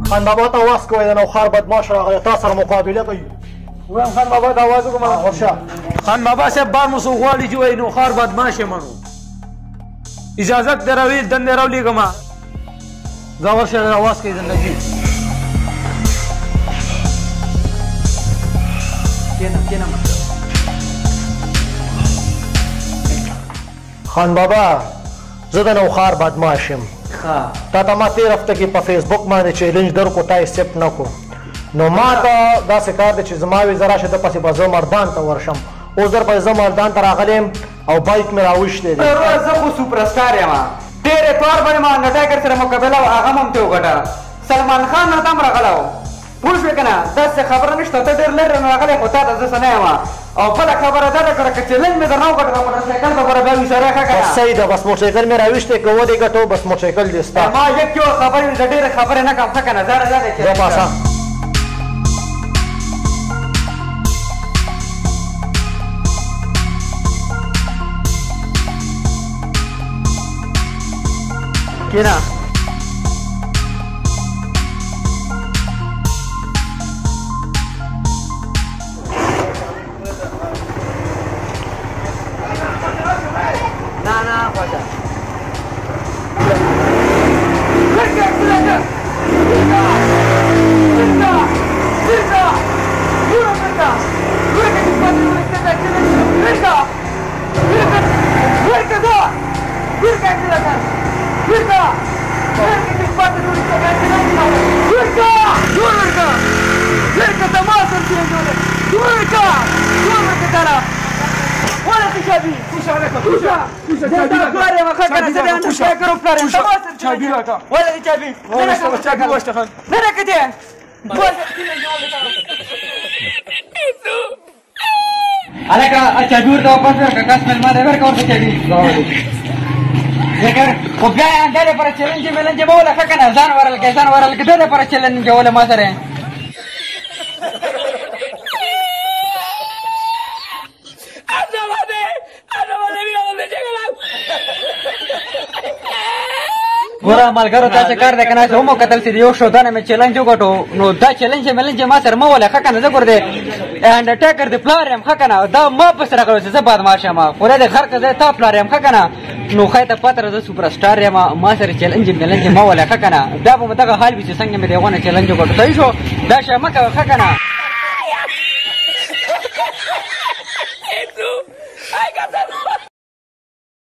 خان بابا ته واس کوی د نوښار بدماش راغلی تا سره مقابله کوي وایم خان بابا ته آواز وکړم ورشه خان بابا صاحب بار مو څوک غواړي چې وایي نوښار بدماش یم نو اجازت دې راوي دندې راولېږم ځه ورشه آواز کوي زندګي خان بابا زه د نوښار بدماش یم تا ته ما تېر هفته کې په فیسبوک باندې چیلنج درکړو تا ایکسپټ نه کړو نو ما ته داسې کار دی چې زما وي زه راشه ده پسې به زه مردان ته ورشم اوس در پسې زه مردان ته راغلی یم او بایک مې راویشتی دی زه خو سوپرسټار یم ډېر اعتبار باندې ما انډرټیکر سره مقابله وه هغه م هم ترې وګټله سلمان خان راته هم راغلی و پوه شوې که نه داسې خبره نشته ته ډېر لرې راغلی خو تا ته زه څه نه یم او بله خبره دا ده کړه که چیلنج مې درنه وګټله موټرسایکل به ګوره بیا ویشاره ښه که نه صحیح ده بس موټرسایکل مې راویشتی که ودې ګټو بس موټرسایکل دې ستا ما یک یو خبرې د ډېرې خبرې نه کوم ښه که نه دا دی زه پاسه کېنه هلکه چابي ورته واپس کړه کس مېلمه دی ورکړه ورته چابي خو بیا یې همدا دپاره چلنج ملنج مه وله ښه که نه ځان ورل کړې ځان ورل کړې دې دپاره چلنج وله ما سره ګوره ملګرو تا چې کار دی که نه چې هم وکتل چې د یو شودانه مې چلنج وګټو نو دا چلنج ملنج ما سره مه وله ښه که نه زه ګوره د انډرټیکر د پلار یم ښه که نه دا ما پسې راغلی چې زه بدماش یم خو دا د خر که زه تا پلار یم ښه که نه نو ښایي ته پته راځه سوپرسټار یم ما سره چلنج ملنج مه وله ښه که نه دا به مو دغه حال وي چې څنګه مې د هغو نه چلنج وګټو صحیح شو دا شی مه کوه ښه که نه